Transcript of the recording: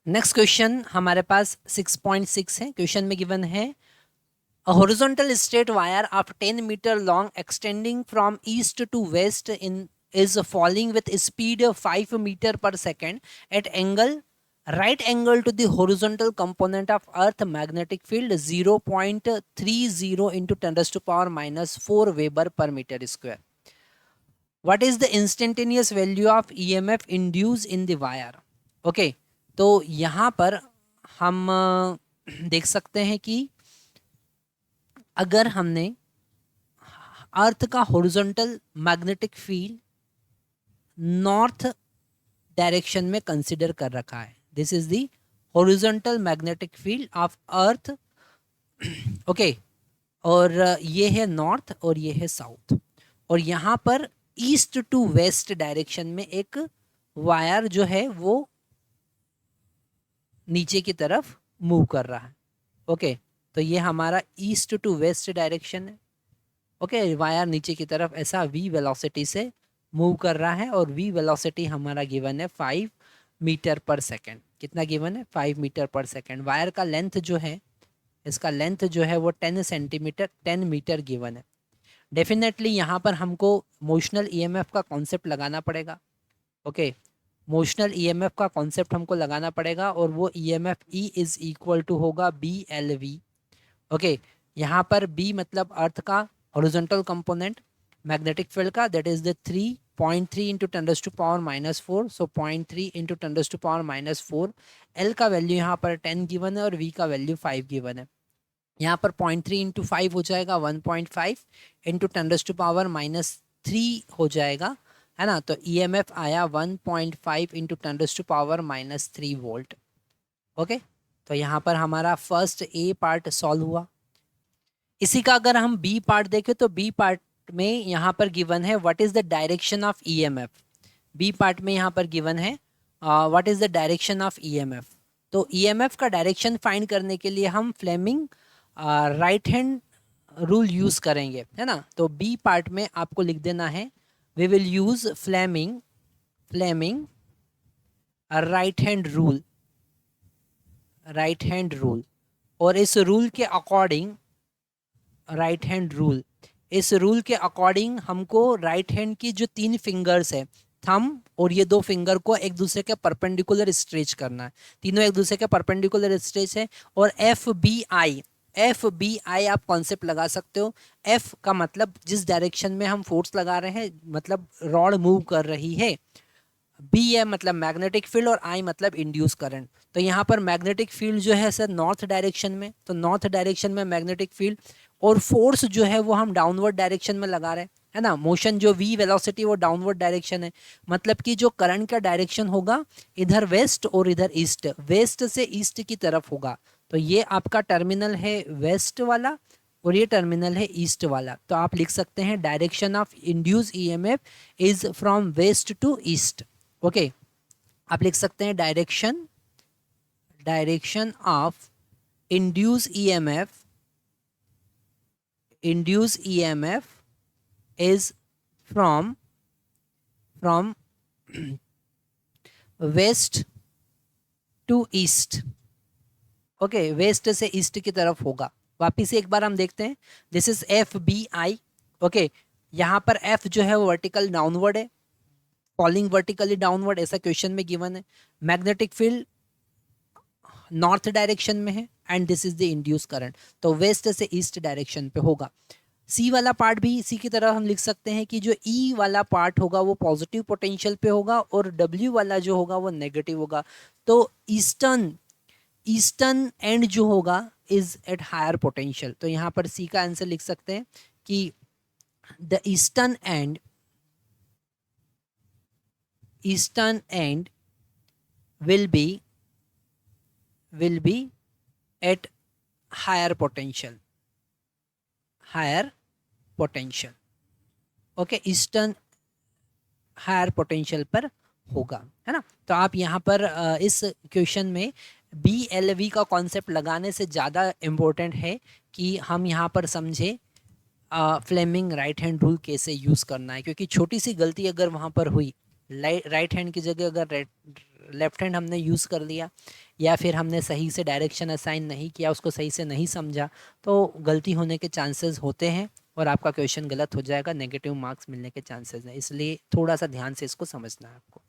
Next question हमारे पास 6.6 है। Question में गिवन है a horizontal straight wire of 10 meter long extending from east to west in is falling with speed of 5 meter per second at angle right angle to the horizontal component of earth magnetic field 0.30 into 10 raised to power minus 4 Weber per meter square. What is the instantaneous value of EMF induced in the wire? Okay, तो यहाँ पर हम देख सकते हैं कि अगर हमने अर्थ का horizontal magnetic field north direction में कंसिडर कर रखा है, this is the horizontal magnetic field of earth, okay, और ये है नॉर्थ और ये है साउथ, और यहाँ पर ईस्ट टू वेस्ट डायरेक्शन में एक वायर जो है वो नीचे की तरफ मूव कर रहा है। ओके, तो ये हमारा ईस्ट टू वेस्ट डायरेक्शन है। ओके, वायर नीचे की तरफ ऐसा v वेलोसिटी से मूव कर रहा है और v वेलोसिटी हमारा गिवन है 5 मीटर पर सेकेंड। कितना गिवन है? 5 मीटर पर सेकेंड। वायर का लेंथ जो है, इसका लेंथ जो है वो 10 सेंटीमीटर 10 मीटर गिवन है। डेफिनेटली यहाँ पर हमको मोशनल ईएमएफ का कॉन्सेप्ट लगाना पड़ेगा। ओके, मोशनल ईएमएफ का कॉन्सेप्ट हमको लगाना पड़ेगा और वो EMF E is equal to होगा BLV। ओके, यहाँ पर B मतलब अर्थ का हॉरिजॉन्टल कंपोनेंट मैग्नेटिक फील्ड का, that is the 3.3 into 10 raised to power minus 4, so 0.3 into 10 raised to power minus 4। L का वैल्यू यहाँ पर 10 गिवन है और V का वैल्यू 5 गिवन है। यहाँ पर 0.3 इंटू 5 हो जाएगा 1.5 into 10 raised to power minus 3 हो जाएगा, है ना। तो EMF आया 1.5 into 10 raised to power minus 3 volt. Okay, तो यहाँ पर हमारा फर्स्ट A पार्ट सॉल्व हुआ। इसी का अगर हम B पार्ट देखें तो B पार्ट में यहाँ पर गिवन है what is the direction of EMF। B part में यहाँ पर गिवन है what is the direction of EMF। तो EMF का डायरेक्शन फाइंड करने के लिए हम Fleming right hand rule use करेंगे, है ना। तो B पार्ट में आपको लिख देना है we will use Fleming right hand rule, right hand rule. और इस रूल के अकॉर्डिंग, राइट हैंड रूल, इस रूल के अकॉर्डिंग हमको राइट हैंड की जो 3 फिंगर्स है, थंब और ये 2 फिंगर को एक दूसरे के परपेंडिकुलर स्ट्रेच करना है। तीनों एक दूसरे के परपेंडिकुलर स्ट्रेच है। और FBI आप कॉन्सेप्ट लगा सकते हो। F का मतलब जिस डायरेक्शन में हम फोर्स लगा रहे हैं, मतलब रॉड मूव कर रही है। B है मतलब मैग्नेटिक फील्ड और I मतलब इंड्यूस करंट। तो यहाँ पर मैग्नेटिक फील्ड जो है सर नॉर्थ डायरेक्शन में, तो नॉर्थ डायरेक्शन में मैग्नेटिक फील्ड, और फोर्स जो है वो हम डाउनवर्ड डायरेक्शन में लगा रहे हैं, है ना। मोशन जो V वेलोसिटी वो डाउनवर्ड डायरेक्शन है, मतलब कि जो करंट का डायरेक्शन होगा इधर वेस्ट और इधर ईस्ट, वेस्ट से ईस्ट की तरफ होगा। तो ये आपका टर्मिनल है वेस्ट वाला और ये टर्मिनल है ईस्ट वाला। तो आप लिख सकते हैं direction of induce EMF is from west to east. Okay, आप लिख सकते हैं direction of induce EMF is from west to east। Okay, west से ईस्ट की तरफ होगा। वापिस एक बार हम देखते हैं, दिस इज FBI। ओके, यहाँ पर F जो है वो वर्टिकल डाउनवर्ड है, फॉलिंग वर्टिकली डाउनवर्ड, ऐसा क्वेश्चन में गिवन है। मैग्नेटिक फील्ड नॉर्थ डायरेक्शन में है and this is the induce current, तो वेस्ट से ईस्ट डायरेक्शन पे होगा। C वाला पार्ट भी इसी की तरह हम लिख सकते हैं कि जो E वाला पार्ट होगा वो पॉजिटिव पोटेंशियल पे होगा और W वाला जो होगा वो नेगेटिव होगा। तो ईस्टर्न एंड जो होगा इज एट हायर पोटेंशियल। तो यहाँ पर C का आंसर लिख सकते हैं कि the eastern end will be at higher potential। Okay, eastern higher potential पर होगा, है ना। तो आप यहाँ पर इस क्वेश्चन में BLV का कॉन्सेप्ट लगाने से ज़्यादा इम्पोर्टेंट है कि हम यहाँ पर समझे फ्लेमिंग राइट हैंड रूल कैसे यूज़ करना है, क्योंकि छोटी सी गलती अगर वहाँ पर हुई, राइट हैंड की जगह अगर लेफ्ट हैंड हमने यूज़ कर लिया या फिर हमने सही से डायरेक्शन असाइन नहीं किया, उसको सही से नहीं समझा, तो गलती होने के चांसेस होते हैं और आपका क्वेश्चन गलत हो जाएगा, नेगेटिव मार्क्स मिलने के चांसेस हैं। इसलिए थोड़ा सा ध्यान से इसको समझना है आपको।